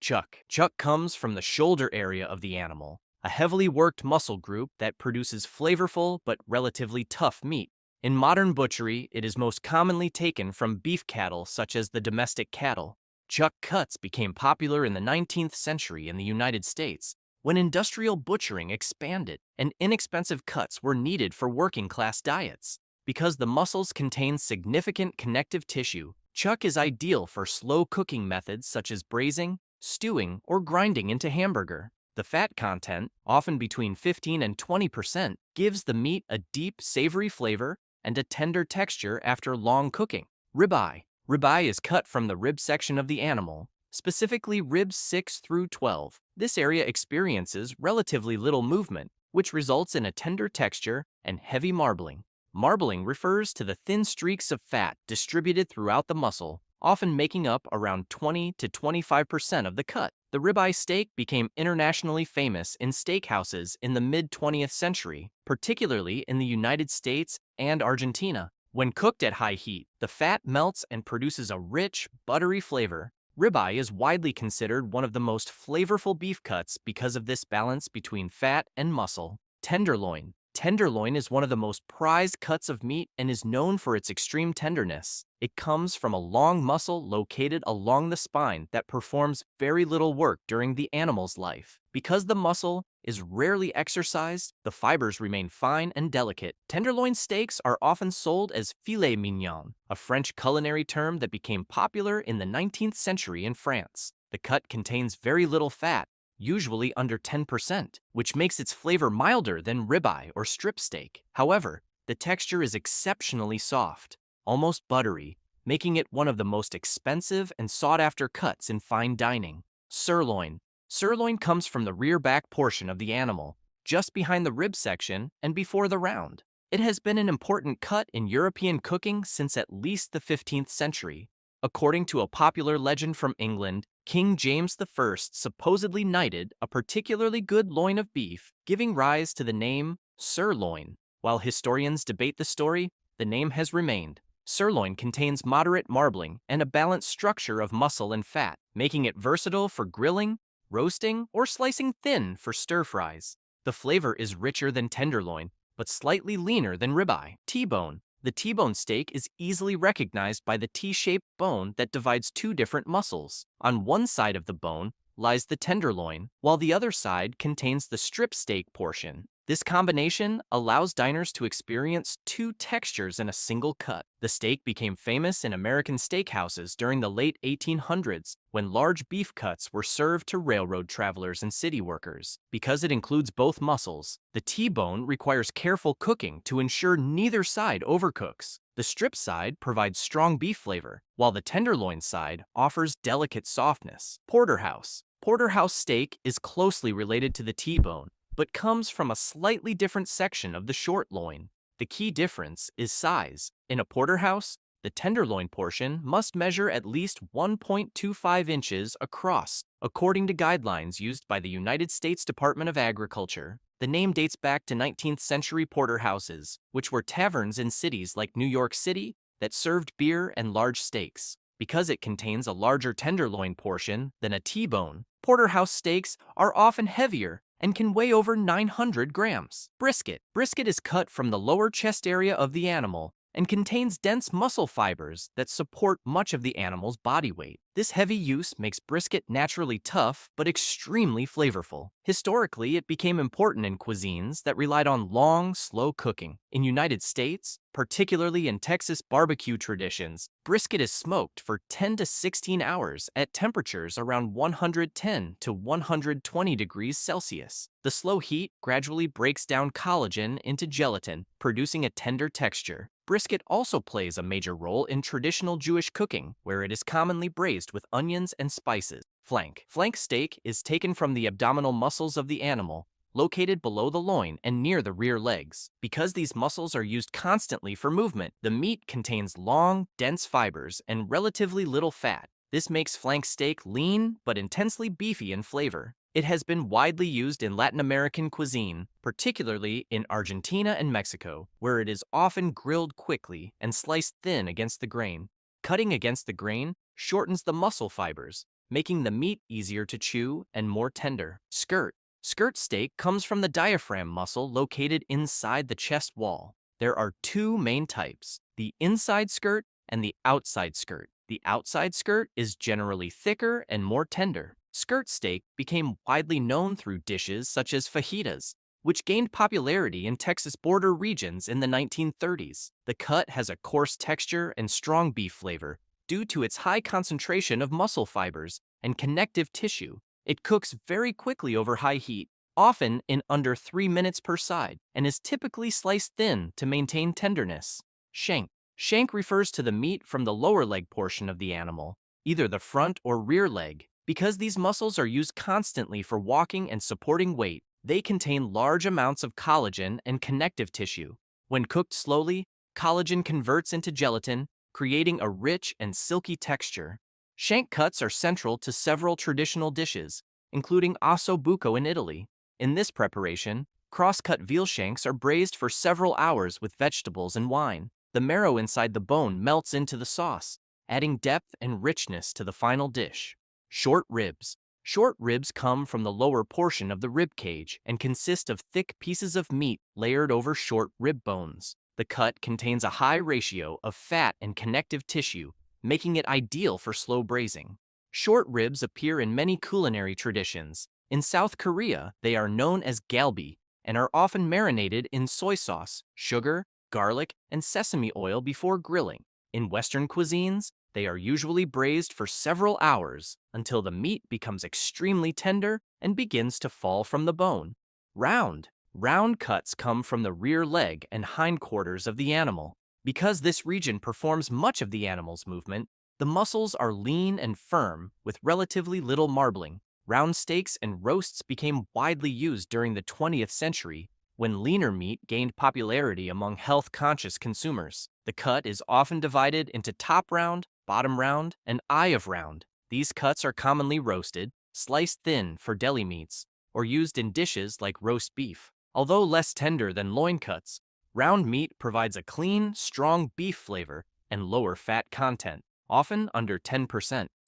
Chuck. Chuck comes from the shoulder area of the animal, a heavily worked muscle group that produces flavorful but relatively tough meat. In modern butchery, it is most commonly taken from beef cattle such as the domestic cattle. Chuck cuts became popular in the 19th century in the United States when industrial butchering expanded and inexpensive cuts were needed for working-class diets. Because the muscles contain significant connective tissue, chuck is ideal for slow cooking methods such as braising, stewing, or grinding into hamburger. The fat content, often between 15 and 20%, gives the meat a deep, savory flavor and a tender texture after long cooking. Ribeye. Ribeye is cut from the rib section of the animal, specifically ribs 6 through 12. This area experiences relatively little movement, which results in a tender texture and heavy marbling. Marbling refers to the thin streaks of fat distributed throughout the muscle, often making up around 20 to 25% of the cut. The ribeye steak became internationally famous in steakhouses in the mid-20th century, particularly in the United States and Argentina. When cooked at high heat, the fat melts and produces a rich, buttery flavor. Ribeye is widely considered one of the most flavorful beef cuts because of this balance between fat and muscle. Tenderloin. Tenderloin is one of the most prized cuts of meat and is known for its extreme tenderness. It comes from a long muscle located along the spine that performs very little work during the animal's life. Because the muscle is rarely exercised, the fibers remain fine and delicate. Tenderloin steaks are often sold as filet mignon, a French culinary term that became popular in the 19th century in France. The cut contains very little fat, usually under 10%, which makes its flavor milder than ribeye or strip steak. However, the texture is exceptionally soft, almost buttery, making it one of the most expensive and sought-after cuts in fine dining. Sirloin. Sirloin comes from the rear back portion of the animal, just behind the rib section and before the round. It has been an important cut in European cooking since at least the 15th century. According to a popular legend from England, King James I supposedly knighted a particularly good loin of beef, giving rise to the name sirloin. While historians debate the story, the name has remained. Sirloin contains moderate marbling and a balanced structure of muscle and fat, making it versatile for grilling, roasting, or slicing thin for stir-fries. The flavor is richer than tenderloin, but slightly leaner than ribeye. T-bone. The T-bone steak is easily recognized by the T-shaped bone that divides two different muscles. On one side of the bone lies the tenderloin, while the other side contains the strip steak portion. This combination allows diners to experience two textures in a single cut. The steak became famous in American steakhouses during the late 1800s when large beef cuts were served to railroad travelers and city workers. Because it includes both muscles, the T-bone requires careful cooking to ensure neither side overcooks. The strip side provides strong beef flavor, while the tenderloin side offers delicate softness. Porterhouse. Porterhouse steak is closely related to the T-bone, but comes from a slightly different section of the short loin. The key difference is size. In a porterhouse, the tenderloin portion must measure at least 1.25 inches across, according to guidelines used by the United States Department of Agriculture. The name dates back to 19th century porterhouses, which were taverns in cities like New York City that served beer and large steaks. Because it contains a larger tenderloin portion than a T-bone, porterhouse steaks are often heavier and can weigh over 900 grams. Brisket. Brisket is cut from the lower chest area of the animal and contains dense muscle fibers that support much of the animal's body weight. This heavy use makes brisket naturally tough but extremely flavorful. Historically, it became important in cuisines that relied on long, slow cooking. In United States, particularly in Texas barbecue traditions, brisket is smoked for 10 to 16 hours at temperatures around 110 to 120 degrees Celsius. The slow heat gradually breaks down collagen into gelatin, producing a tender texture. Brisket also plays a major role in traditional Jewish cooking, where it is commonly braised with onions and spices. Flank. Flank steak is taken from the abdominal muscles of the animal, located below the loin and near the rear legs. Because these muscles are used constantly for movement, the meat contains long, dense fibers and relatively little fat. This makes flank steak lean but intensely beefy in flavor. It has been widely used in Latin American cuisine, particularly in Argentina and Mexico, where it is often grilled quickly and sliced thin against the grain. Cutting against the grain shortens the muscle fibers, making the meat easier to chew and more tender. Skirt. Skirt steak comes from the diaphragm muscle located inside the chest wall. There are two main types, the inside skirt and the outside skirt. The outside skirt is generally thicker and more tender. Skirt steak became widely known through dishes such as fajitas, which gained popularity in Texas border regions in the 1930s. The cut has a coarse texture and strong beef flavor due to its high concentration of muscle fibers and connective tissue. It cooks very quickly over high heat, often in under 3 minutes per side, and is typically sliced thin to maintain tenderness. Shank. Shank refers to the meat from the lower leg portion of the animal, either the front or rear leg. Because these muscles are used constantly for walking and supporting weight, they contain large amounts of collagen and connective tissue. When cooked slowly, collagen converts into gelatin, creating a rich and silky texture. Shank cuts are central to several traditional dishes, including osso buco in Italy. In this preparation, cross-cut veal shanks are braised for several hours with vegetables and wine. The marrow inside the bone melts into the sauce, adding depth and richness to the final dish. Short ribs. Short ribs come from the lower portion of the rib cage and consist of thick pieces of meat layered over short rib bones. The cut contains a high ratio of fat and connective tissue, making it ideal for slow braising. Short ribs appear in many culinary traditions. In South Korea, they are known as galbi and are often marinated in soy sauce, sugar, garlic, and sesame oil before grilling. In Western cuisines, they are usually braised for several hours until the meat becomes extremely tender and begins to fall from the bone. Round. Round cuts come from the rear leg and hindquarters of the animal. Because this region performs much of the animal's movement, the muscles are lean and firm with relatively little marbling. Round steaks and roasts became widely used during the 20th century when leaner meat gained popularity among health-conscious consumers. The cut is often divided into top round, bottom round, and eye of round. These cuts are commonly roasted, sliced thin for deli meats, or used in dishes like roast beef. Although less tender than loin cuts, round meat provides a clean, strong beef flavor and lower fat content, often under 10%.